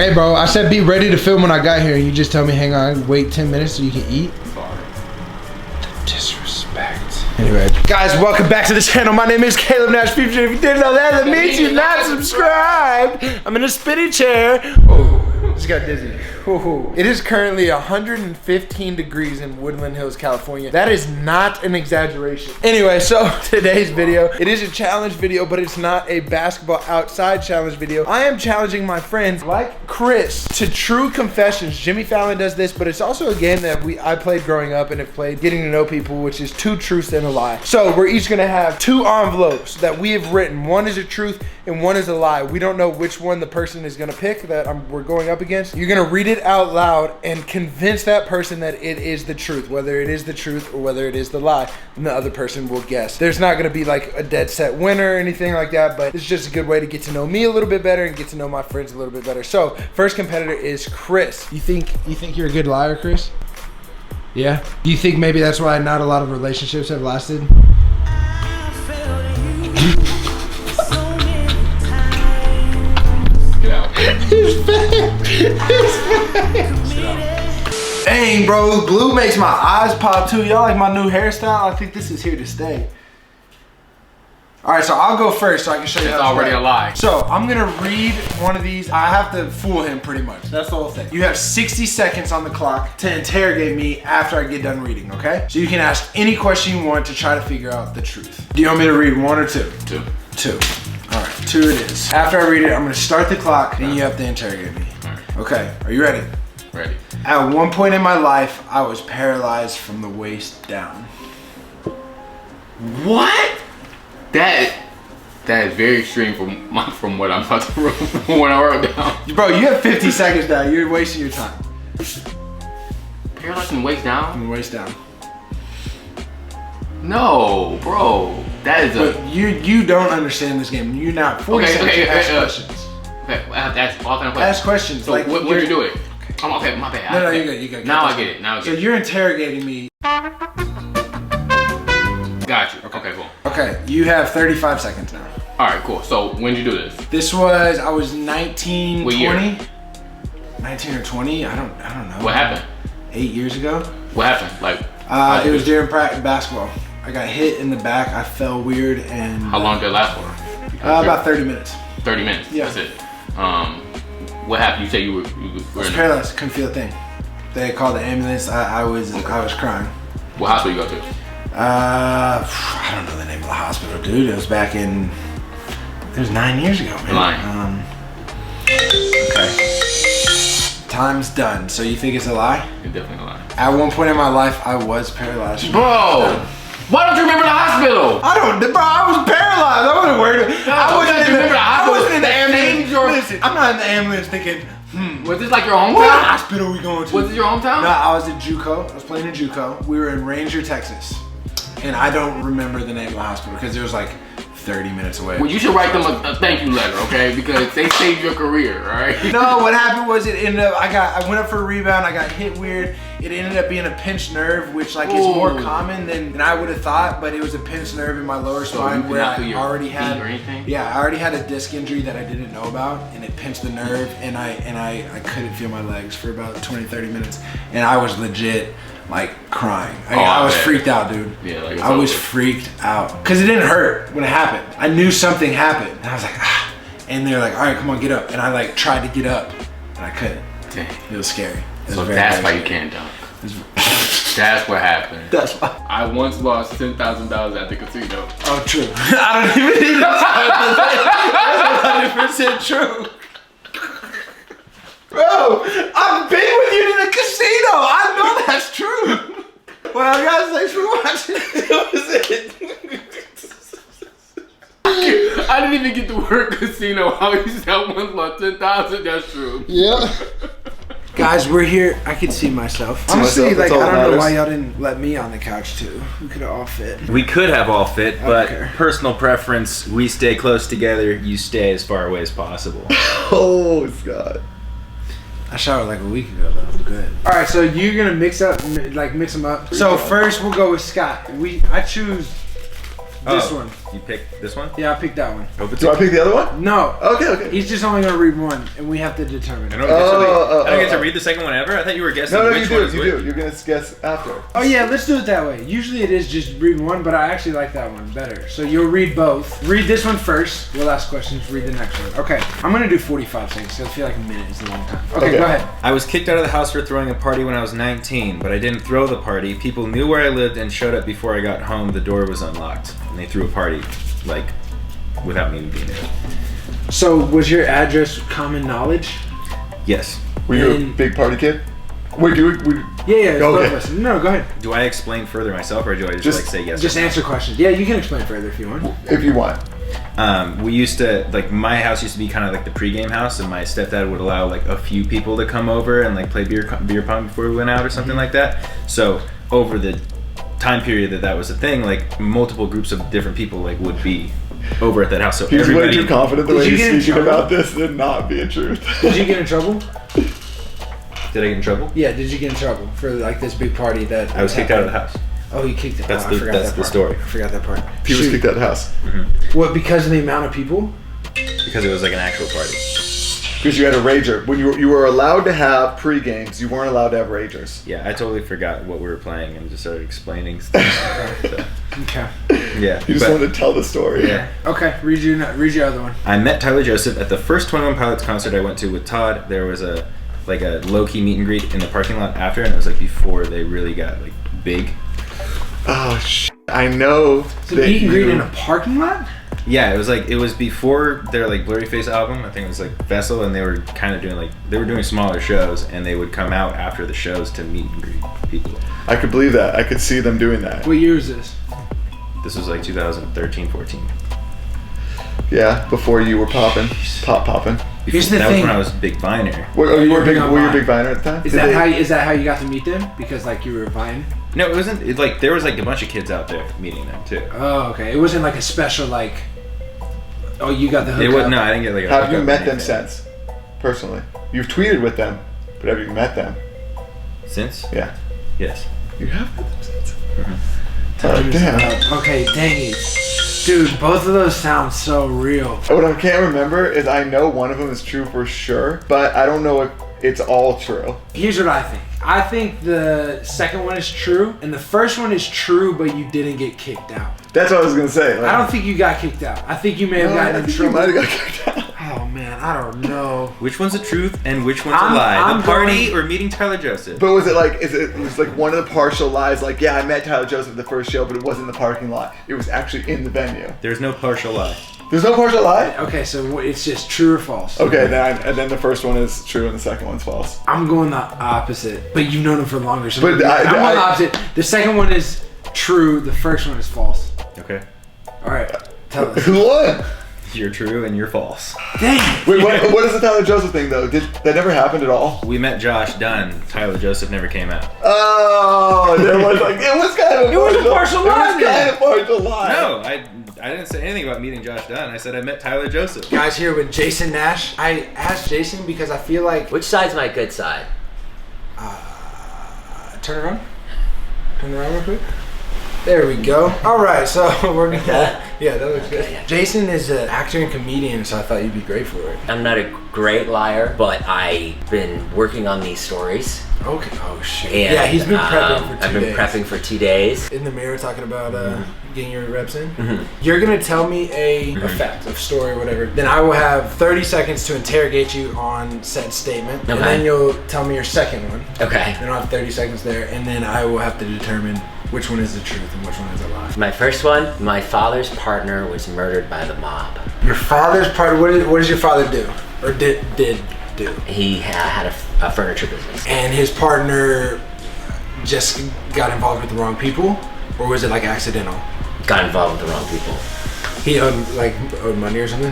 Hey, bro, I said be ready to film when I got here, and you just tell me, hang on, wait 10 minutes so you can eat? Sorry. The disrespect. Anyway, guys, welcome back to the channel. My name is Caleb Nash. If you didn't know that, that means you're not subscribed. I'm in a spinny chair. Oh, just got dizzy. Ooh. It is currently 115 degrees in Woodland Hills, California. That is not an exaggeration. Anyway, so today's video, it is a challenge video, but it's not a basketball outside challenge video. I am challenging my friends like Chris to true confessions. Jimmy Fallon does this, but it's also a game that I played growing up and have played getting to know people, which is 2 truths and a lie. So we're each gonna have 2 envelopes that we have written. One is a truth and one is a lie. We don't know which one the person is gonna pick that we're going up against. You're gonna read it out loud and convince that person that it is the truth, whether it is the truth or whether it is the lie, and the other person will guess. There's not gonna be like a dead set winner or anything like that, but it's just a good way to get to know me a little bit better and get to know my friends a little bit better. So first competitor is Chris. You think you're a good liar, Chris? Yeah? Do you think maybe that's why not a lot of relationships have lasted? Dang, bro, blue makes my eyes pop too. Y'all like my new hairstyle? I think this is here to stay. All right, so I'll go first so I can show you how it's already a lie. So I'm gonna read one of these. I have to fool him pretty much. That's the whole thing. You have 60 seconds on the clock to interrogate me after I get done reading, okay? So you can ask any question you want to try to figure out the truth. Do you want me to read 1 or 2? 2. 2. All right, 2 it is. After I read it, I'm gonna start the clock and you have to interrogate me. All right. Okay, are you ready? Ready. At one point in my life, I was paralyzed from the waist down. What? That is very extreme from what I'm about to write, when I wrote down. Bro, you have 50 seconds now. You're wasting your time. Paralyzed from the waist down? From the waist down. No, bro. That is but you don't understand this game. You're not 40 seconds to ask questions. Okay, I have to ask all kind of questions. Ask questions. So like, when'd you do it? Okay, my bad. No, you're good. You good. Now I get it. So you're interrogating me. Got you. Okay, cool. Okay, you have 35 seconds now. All right, cool. So when'd you do this? I was 19, what 20. Year? 19 or 20. I don't know. What happened? 8 years ago. What happened? Like? It was during basketball. I got hit in the back. I fell weird and. How long did it last for? About 30 minutes. 30 minutes. Yeah. That's it. What happened? You said you were I was paralyzed. Couldn't feel a thing. They called the ambulance. I was crying. What hospital you go to? I don't know the name of the hospital, dude. It was back in. It was 9 years ago, man. Lying. Okay. Time's done. So you think it's a lie? It's definitely a lie. At one point in my life, I was paralyzed. Bro, why don't you remember the hospital? I don't, bro. I was paralyzed. I wasn't worried. I wasn't in the ambulance. Listen, I'm not in the ambulance thinking. Was this like your hometown? What hospital are we going to? Was it your hometown? No, I was at JUCO. I was playing in JUCO. We were in Ranger, Texas. And I don't remember the name of the hospital because it was like 30 minutes away. Well, you should write them a thank you letter, okay? Because they saved your career, all right? No, what happened was it ended up, I went up for a rebound, I got hit weird. It ended up being a pinched nerve, which like is more common than I would have thought, but it was a pinched nerve in my lower spine where I already had, I already had a disc injury that I didn't know about, and it pinched the nerve, and I couldn't feel my legs for about 20-30 minutes, and I was legit like crying. I was freaked out, dude. Yeah, like I was freaked out because it didn't hurt when it happened. I knew something happened, and I was like, ah. And they're like, all right, come on, get up. And I like tried to get up, and I couldn't. Dang. It was scary. So that's why you can't dunk. That's what happened. That's why. I once lost $10,000 at the casino. Oh, true. I don't even need that's 100% true. Bro, I've been with you to the casino. I know that's true. Well, guys, thanks for watching. That was it. I didn't even get the word casino. How you said once lost 10,000? That's true. Yeah. Guys, we're here. I can see myself. Honestly, like, I don't know why y'all didn't let me on the couch too. We could have all fit. We could have all fit, but personal preference, we stay close together, you stay as far away as possible. Oh, God. I showered like a week ago though. I'm good. All right, so you're gonna mix them up. So first we'll go with Scott. I choose this one. You pick this one? Yeah, I picked that one. Hope it's Do I pick the other one? No. Okay. He's just only gonna read one, and we have to determine. I don't get to read the second one ever? I thought you were guessing No, which you one do. is You which. do. You're gonna guess after. Oh yeah, let's do it that way. Usually it is just read one, but I actually like that one better. So you'll read both. Read this one first. We'll ask questions. Read the next one. Okay. I'm gonna do 45 seconds. So I feel like a minute is a long time. Okay, go ahead. I was kicked out of the house for throwing a party when I was 19, but I didn't throw the party. People knew where I lived and showed up before I got home. The door was unlocked, and they threw a party, like, without me being there. So was your address common knowledge? Yes. Were you a big party kid? Wait, Yeah. Go Both ahead. of us. No, go ahead. Do I explain further myself, or do I just like say yes? Just or no? answer questions. Yeah, you can explain further if you want. If you want. We used to, like, my house used to be kind of like the pregame house, and my stepdad would allow like a few people to come over and like play beer pong before we went out or something like that. So over the time period that was a thing, like multiple groups of different people like would be over at that house. So He's way too confident the way Did you get in he's speaking trouble? about this to not be a truth. Did you get in trouble? Did I get in trouble? Yeah, did you get in trouble for like this big party that I was kicked out of the house. Oh, you kicked it. That's I the- forgot that's that the part. story. I forgot that part. He was kicked out of the house. What, because of the amount of people? Because it was like an actual party. Because you had a rager. When you were allowed to have pre-games, you weren't allowed to have ragers. Yeah, I totally forgot what we were playing and just started explaining stuff. So, Okay. yeah. You just but- wanted to tell the story. Yeah. Okay, read your other one. I met Tyler Josephat at the first 21 Pilots concert I went to with Todd. There was a low-key meet and greet in the parking lot after, and it was like before they really got like big. Oh, I know. So meet and greet in a parking lot? Yeah, it was before their like Blurry Face album. I think it was like Vessel, and they were kind of doing smaller shows, and they would come out after the shows to meet and greet people. I could believe that. I could see them doing that. What year is this? This was like 2013, 14. Yeah, before you were popping. Popping. Here's the That thing. was when I was a big Viner. Were you a big online. Viner at the time? Is that how you got to meet them? Because like you were Vine? No, it wasn't. Like there was like a bunch of kids out there meeting them too. Oh, okay. It wasn't like a special like. Oh, you got the hook It was up. no, I didn't get like. A Have you hookup or met them anything. since? Personally, you've tweeted with them, but have you met them? Since? Yeah, Yes. you have met them since. Time is damn. up. Okay, dang it, dude. Both of those sound so real. What I can't remember is I know one of them is true for sure, but I don't know if it's all true. Here's what I think. I think the second one is true, and the first one is true, but you didn't get kicked out. That's what I was gonna say. Like, I don't think you got kicked out. I think you may have no, gotten I in think trouble. you might have got kicked out. Oh man, I don't know. Which one's the truth and which one's I'm- a lie? I'm The party going- or meeting Tyler Joseph? But was it was like one of the partial lies? Like, yeah, I met Tyler Joseph at the first show, but it wasn't in the parking lot. It was actually in the venue. There's no partial lie. There's no partial lie. Okay, so it's just true or false. Okay, then the first one is true and the second one's false. I'm going the opposite, but you've known him for longer. So But I'm going the I- opposite. The second one is true. The first one is false. Okay. All right, tell us. Who won? You're true and you're false. Dang it. Wait, what is the Tyler Joseph thing though? Did that never happened at all? We met Josh Dunn. Tyler Joseph never came out. Oh, there was like it was kind of It was a partial lie, It was kind of partial lie. No, I didn't say anything about meeting Josh Dunn. I said I met Tyler Joseph. Guys, here with Jason Nash. I asked Jason because I feel like. Which side's my good side? Turn around. Turn around real quick. There we go. All right, so we're gonna. Yeah, that looks good. Jason is an actor and comedian, so I thought you'd be great for it. I'm not a great liar, but I've been working on these stories. Okay. Oh shit. And, Yeah, he's been prepping for 2 days. I've been prepping for 2 days. In the mirror, talking about getting your reps in. You're gonna tell me a fact, a story, or whatever. Then I will have 30 seconds to interrogate you on said statement, and Okay. then you'll tell me your second one. Okay. Then I'll have 30 seconds there, and then I will have to determine which one is the truth and which one is a lie. My first one, my father's partner was murdered by the mob. Your father's part. What does your father do, or did do? He had a furniture business. And his partner just got involved with the wrong people, or was it like accidental? Got involved with the wrong people. He owed money or something.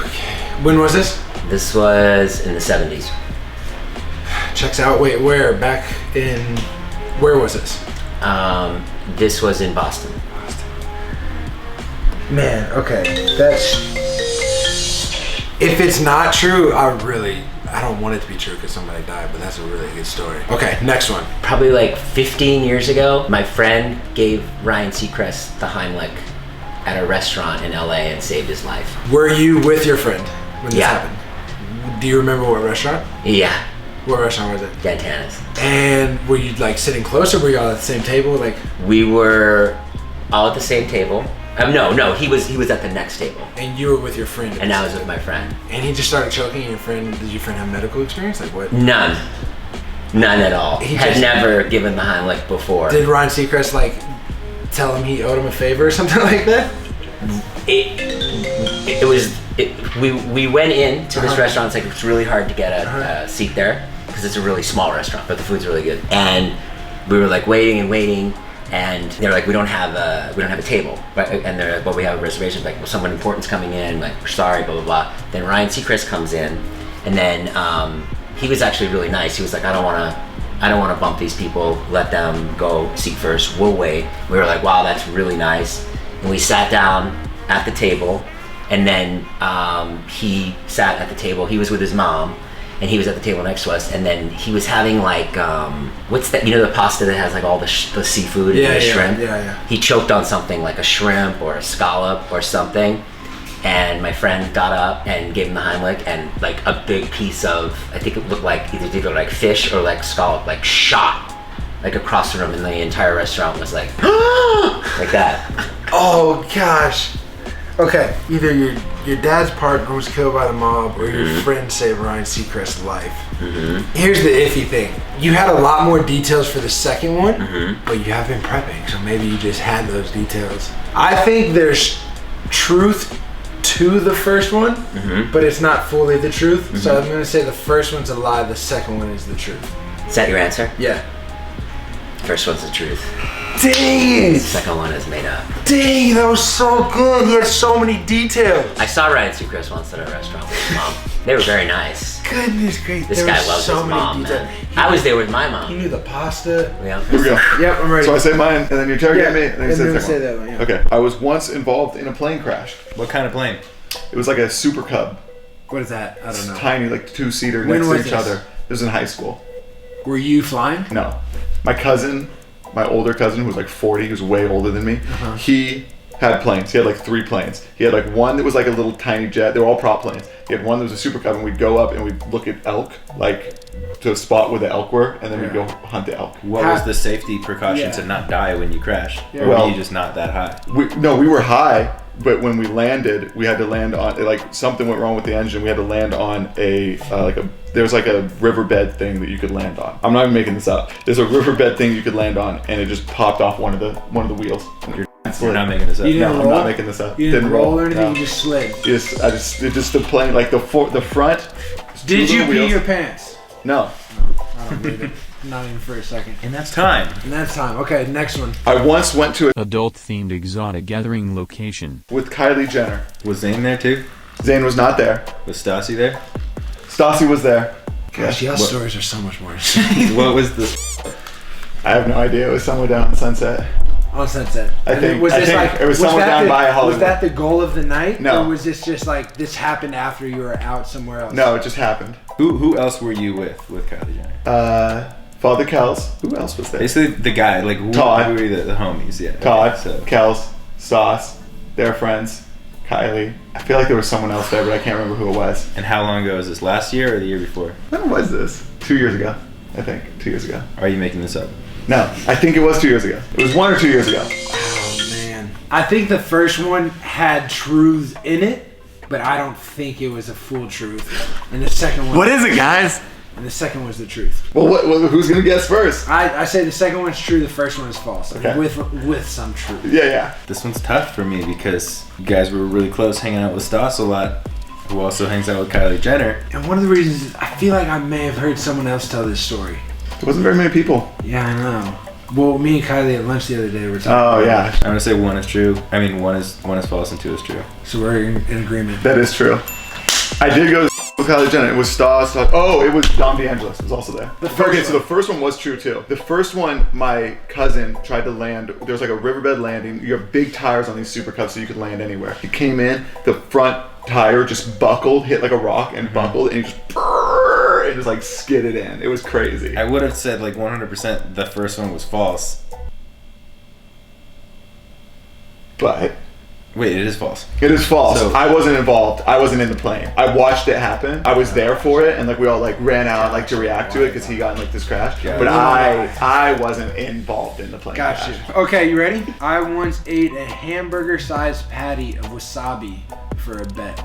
Okay. When was this? This was in the 70s. Checks out. Wait, where? Back in. Where was this? This was in Boston. Man, okay. That's. If it's not true, I don't want it to be true because somebody died, but that's a really good story. Okay, next one. Probably like 15 years ago, my friend gave Ryan Seacrest the Heimlich at a restaurant in LA and saved his life. Were you with your friend when this Yeah. happened? Do you remember what restaurant? Yeah, What restaurant was it? Dantana's. And were you like sitting close, or were you all at the same table? Like, We were all at the same table. No, he was at the next table, and you were with your friend. and I was with my friend. And he just started choking. And did your friend have medical experience? Like what? None at all. He Had just- never given the Heimlich before. Did Ryan Seacrest like tell him he owed him a favor or something like that? We went into this Uh-huh. restaurant. It's like it's really hard to get a seat there because it's a really small restaurant, but the food's really good. And we were like waiting, and they're like, we don't have a table, right? And they're like, well, we have a reservation. Like, well, someone important's coming in. Like, we're sorry, blah blah blah. Then Ryan Seacrest comes in, and then he was actually really nice. He was like, I don't want to bump these people. Let them go seat first. We'll wait. We were like, wow, that's really nice. And we sat down at the table, and then he sat at the table. He was with his mom, and he was at the table next to us. And then he was having like, what's that? You know, the pasta that has like all the seafood and the shrimp. Yeah. He choked on something like a shrimp or a scallop or something. And my friend got up and gave him the Heimlich, and like a big piece of, I think it looked like either like fish or like scallop, like shot like across the room, and the entire restaurant was like, like that. Oh gosh. Okay, either your dad's partner was killed by the mob, or your friend saved Ryan Seacrest's life. Here's the iffy thing: you had a lot more details for the second one, but you have been prepping, so maybe you just had those details. I think there's truth to the first one, but it's not fully the truth. So I'm gonna say the first one's a lie, the second one is the truth. Is that your answer? Yeah. First one's the truth. Dang The it! second one is made up. Dang, that was so good. He had so many details. I saw Ryan Seacrest once at a restaurant with his mom. They were very nice. Goodness gracious. This There guy was loves so his many mom, details. man. I was there with my He mom. knew the pasta. Yeah. Here we go. Yep, I'm ready. So I say mine, and then you interrogate Yeah, me, and then you and say then the say second that one. one, yeah. Okay. I was once involved in a plane crash. What kind of plane? It was like a Super Cub. What is that? I don't know. Tiny, like two-seater When next was to each this? other. It was in high school. Were you flying? No. My cousin, my older cousin, who was like 40, he was way older than me, he had planes. He had like 3 planes. He had like one that was like a little tiny jet. They were all prop planes. He had one that was a Super Cub, and we'd go up and we'd look at elk, like to a spot where the elk were, and then we'd go hunt the elk. What was the safety precaution Yeah. to not die when you crash? Or Well- were you just not that high? We were high, but when we landed, we had to land on, like, something went wrong with the engine. We had to land on there's like a riverbed thing that you could land on. I'm not even making this up. There's a riverbed thing you could land on, and it just popped off one of the wheels. You're not making this up. You didn't No, I'm roll? not making this up. You didn't roll or anything? No. You just slid. It just the plane, like the front. Did two you little pee wheels. your pants? No. I don't believe it. Not even for a second. And that's time. And that's time. Okay, next one. I once went to Adult-themed exotic gathering location. with Kylie Jenner. Was Zane there too? Zane was not there. Was Stassi there? Stassi was there. Gosh, y'all What- stories are so much more insane. What was the? I have no idea. It was somewhere down in Sunset. On Sunset. I And think- was I this think like it was somewhere that down the, by Was Hollywood. that the goal of the night? No. Or was this just like this happened after you were out somewhere else? No, it just happened. Who else were you with Kylie Jenner? Father Kels. Who else was there? Basically the guy, like Todd. who were the homies? Yeah. Todd, Okay, so Kels, Sauce, their friends, Kylie. I feel like there was someone else there, but I can't remember who it was. and how long ago was this? Last year or the year before? When was this? 2 years ago, I think. 2 years ago. Or are you making this up? No, I think it was 2 years ago. It was 1 or 2 years ago. Oh man. I think the first one had truths in it, but I don't think it was a full truth. And the second one. is it, guys? And the second was the truth. Well, who's gonna guess first? I say the second one's true, the first one is false. Okay. With some truth. Yeah. This one's tough for me because you guys were really close hanging out with Stas a lot, who also hangs out with Kylie Jenner. And one of the reasons is I feel like I may have heard someone else tell this story. There wasn't very many people. Yeah, I know. Well, me and Kylie at lunch the other day were talking. Oh about yeah, I'm gonna say one is true. I mean, one is false and 2 is true. it. So we're in agreement. that is true. I did go to with Kylie Jenner. It was Stas. Oh, it was Dom DeAngelis was also there. Okay, so the first one was true too. The first one, my cousin tried to land. There was like a riverbed landing. You have big tires on these Super Cups, so you could land anywhere. He came in, the front tire just buckled, hit like a rock, and buckled, and he just like skidded in. It was crazy. I would have said like 100% the first one was false. But Wait, it is false. It is false. So- I wasn't involved. I wasn't in the plane. I watched it happen. I was there for it, and like we all like ran out like to react to it because he got in like this crash. But I wasn't involved in the plane crash. Gotcha. Okay, you ready? I once ate a hamburger-sized patty of wasabi for a bet.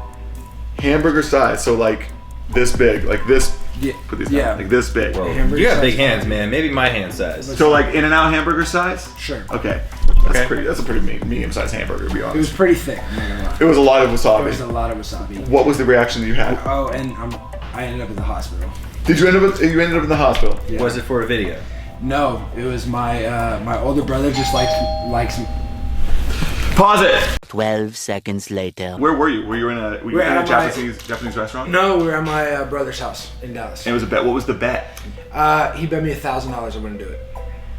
Hamburger size, so like this big, like this. Yeah. Put these Yeah. down, like this big. Whoa. Hamburger You got size. big hands, man. Maybe my hand size. So like In-N-Out hamburger size. Sure. Okay. Okay. That's a pretty medium-sized hamburger, to be It was honest. pretty thick. I'm not gonna lie. It was a lot of There was a wasabi. lot of wasabi. What was the reaction that you had? Oh, and I ended up in the hospital. Did you end up? You ended up in the hospital. Yeah. Was it for a video? No, it was my older brother just likes Pause it. 12 seconds later. Where were you? Were you in a We're in a at my- Japanese restaurant? No, we were at my brother's house in Dallas. And it was a bet. What was the bet? He bet me $1,000 I wouldn't do it.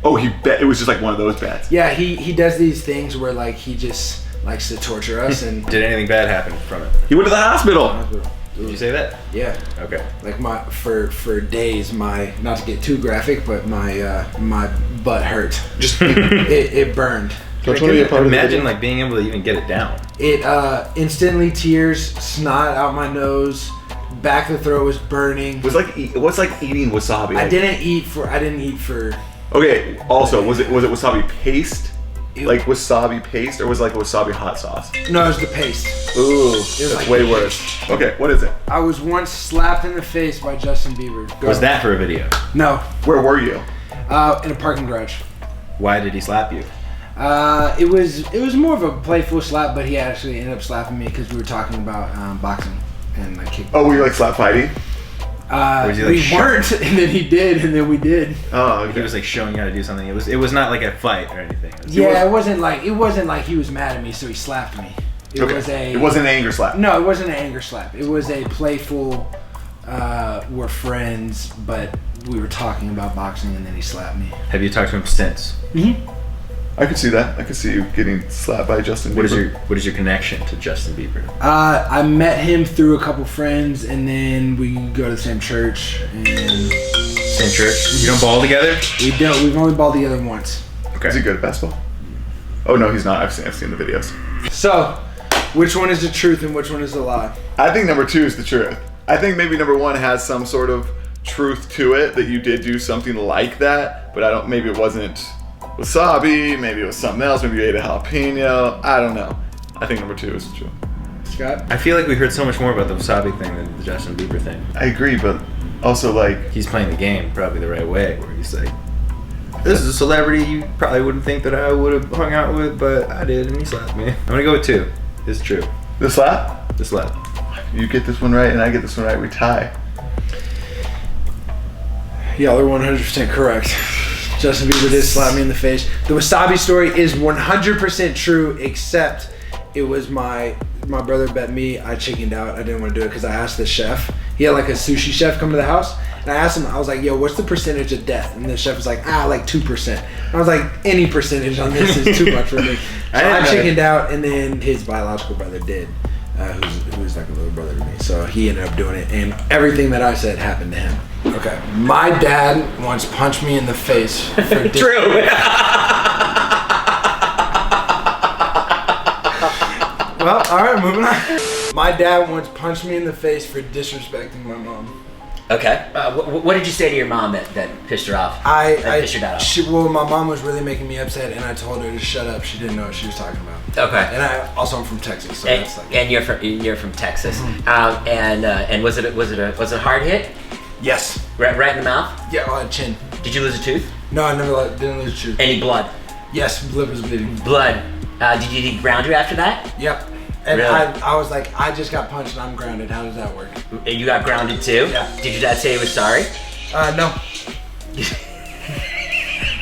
Oh, he bet. It was just like one of those bets. Yeah, he does these things where like he just likes to torture us and Did anything bad happen from it? He went to the hospital. Did you say that? yeah, Okay. like for days my, not to get too graphic, but my butt hurt. Just It burned. Don't you want to be a part of the Imagine video? like being able to even get it down. It instantly tears, snot out my nose, back of the throat was burning. What's like eating wasabi? I Like- didn't eat for Okay. Also, was it wasabi paste? It- Like wasabi paste, or was it like a wasabi hot sauce? no, it was the paste. Ooh, that's like way the worse. Okay, what is it? I was once slapped in the face by Justin Bieber. Go. Was that for a video? No, Where were you? in a parking garage. Why did he slap you? It was more of a playful slap, but he actually ended up slapping me because we were talking about boxing and like kickboxing. Oh, were you like slap fighting? Was he, like, We weren't, and then he did, and then we did. Oh, He okay. was like showing you how to do something. It was not like a fight or anything. It was- Yeah, it wasn't like he was mad at me, so he slapped me. It Okay. was a. It wasn't an anger slap. No, it wasn't an anger slap. It was a playful. We're friends, but we were talking about boxing, and then he slapped me. Have you talked to him since? I could see that. I could see you getting slapped by Justin Bieber. What is your connection to Justin Bieber? I met him through a couple friends, and then we go to the same church, and Same church? You don't ball together? we've only balled together once. Okay. Is he good at basketball? Oh no, he's not. I've seen the videos. So, which one is the truth and which one is the lie? I think number 2 is the truth. I think maybe number 1 has some sort of truth to it, that you did do something like that, but I don't. Maybe it wasn't wasabi. Maybe it was something else. Maybe you ate a jalapeno. I don't know. I think number 2 is true. Scott? I feel like we heard so much more about the wasabi thing than the Justin Bieber thing. I agree, but also like He's playing the game probably the right way, where he's like, this is a celebrity you probably wouldn't think that I would have hung out with, but I did, and he slapped me. I'm gonna go with 2. It's true. the slap. The slap. You get this one right, and I get this one right. We tie. Y'all are 100% correct. Justin Bieber did slap me in the face. The wasabi story is 100% true, except it was my brother bet me. I chickened out. I didn't want to do it because I asked the chef. He had like a sushi chef come to the house, and I asked him. I was like, "Yo, what's the percentage of death?" And the chef was like, like 2%. I was like, "Any percentage on this is too much for me." So I chickened out, and then his biological brother did, who's like a little brother to me. So he ended up doing it, and everything that I said happened to him. Okay. My dad once punched me in the face for True. Well, all right, moving on. My dad once punched me in the face for disrespecting my mom. Okay. What did you say to your mom that pissed her off? That pissed your dad off? Well, my mom was really making me upset, and I told her to shut up. She didn't know what she was talking about. Okay. And I also am from Texas, so that's like. And you're from Texas. And was it a hard hit? Yes. Right in the mouth? Yeah, chin. Did you lose a tooth? No, I didn't lose a tooth. Any blood? Yes, lip was bleeding. Blood. Did he ground you after that? Yep. And Really? I was like, I just got punched and I'm grounded. How does that work? And you got grounded too? Yeah. Did your dad say he was sorry? No.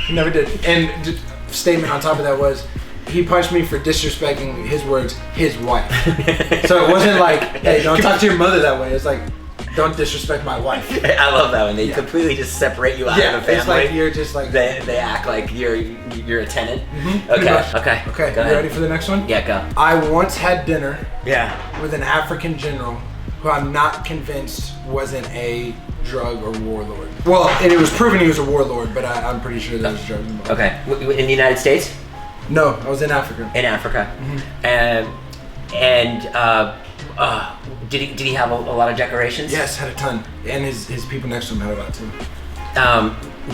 He never did. And statement on top of that was, he punched me for disrespecting, his words, his wife. So it wasn't like, hey, don't talk to your mother that way. It's like, don't disrespect my wife. I love that when they completely just separate you out of the family. It's like you're just like. They act like you're a tenant. pretty Okay. much. Okay. Okay, Go you ahead. ready for the next one? Yeah, go. I once had dinner Yeah. with an African general who I'm not convinced wasn't a drug or warlord. Well, and it was proven he was a warlord, but I'm pretty sure there was drugs involved. Okay. In the United States? No, I was in Africa. In Africa. Did he have a lot of decorations? Yes, had a ton. And his people next to him had a lot too.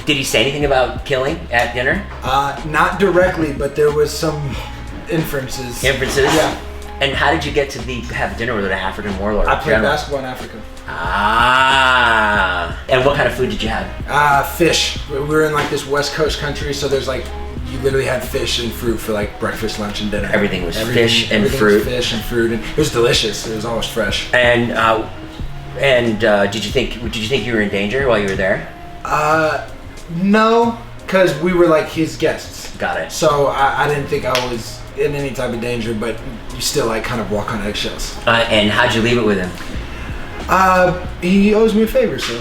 Did he say anything about killing at dinner? Not directly, but there was some inferences. Inferences? Yeah. And how did you get to have dinner with an African warlord? I played basketball in Africa. And what kind of food did you have? Fish. We were in like this West Coast country, so there's like, you literally had fish and fruit for like breakfast, lunch, and dinner. Everything was fish and fruit. Was fish and fruit, and it was delicious. It was always fresh. And did you think you were in danger while you were there? No, because we were like his guests. Got it. So I didn't think I was in any type of danger, but you still like kind of walk on eggshells. And how'd you leave it with him? He owes me a favor, so.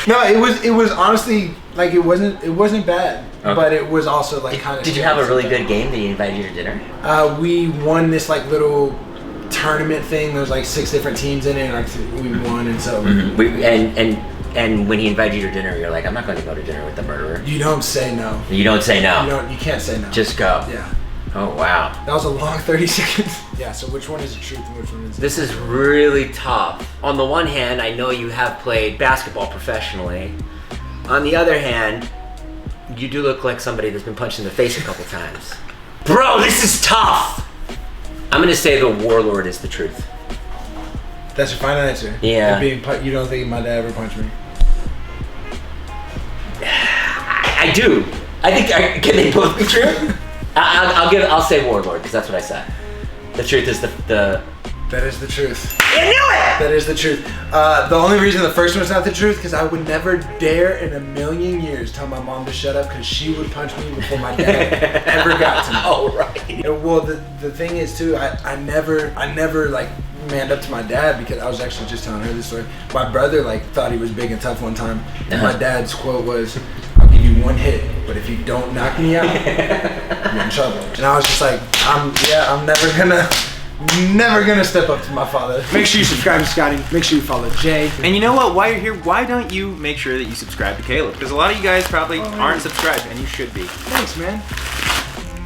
No, it was honestly like it wasn't bad, okay. But it was also like kind of. Did you have a really good game that he invited you to dinner? We won this like little tournament thing. There was like 6 different teams in it, and like, we won, and so. Mm-hmm. And when he invited you to dinner, you're like, I'm not going to go to dinner with the murderer. You don't say no. You don't say no. You can't say no. Just go. Yeah. Oh wow. That was a long 30 seconds. Yeah, so which one is the truth and which one is This is really tough. On the one hand, I know you have played basketball professionally. On the other hand, you do look like somebody that's been punched in the face a couple times. Bro, this is tough! I'm gonna say the warlord is the truth. That's your final answer? Yeah. You don't think my dad ever punched me? I do. I think, can they both be true? I'll say warlord, because that's what I said. The truth is the... That is the truth. You knew it! That is the truth. The only reason the first one's not the truth, because I would never dare in a million years tell my mom to shut up, because she would punch me before my dad ever got to me. Oh, right. And, well, the thing is, too, I never, like, manned up to my dad, because I was actually just telling her this story. My brother, like, thought he was big and tough one time, and my dad's quote was, I'll give you one hit, but if you don't knock me out, you're in trouble. And I was just like, I'm never gonna step up to my father. Make sure you subscribe to Scotty. Make sure you follow Jay. And you know what? While you're here, why don't you make sure that you subscribe to Caleb? Because a lot of you guys probably aren't subscribed, and you should be. Thanks, man.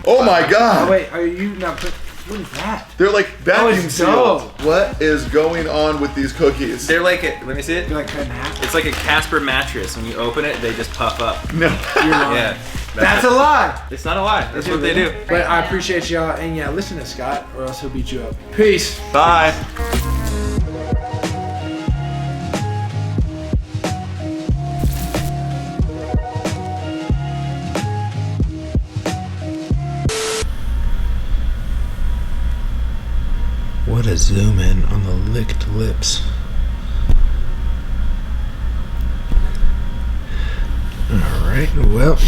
Oh my God! Oh wait, are you not? What is that? They're like vacuum it's sealed. dope. What is going on with these cookies? They're like let me see it. You're like cut in half. It's like a Casper mattress. When you open it, they just puff up. No. You're lying. Yeah. That's a lie. It's not a lie. That's what they do. But I appreciate y'all, and yeah, listen to Scott, or else he'll beat you up. Peace. Bye. What a zoom in on the licked lips. All right, well.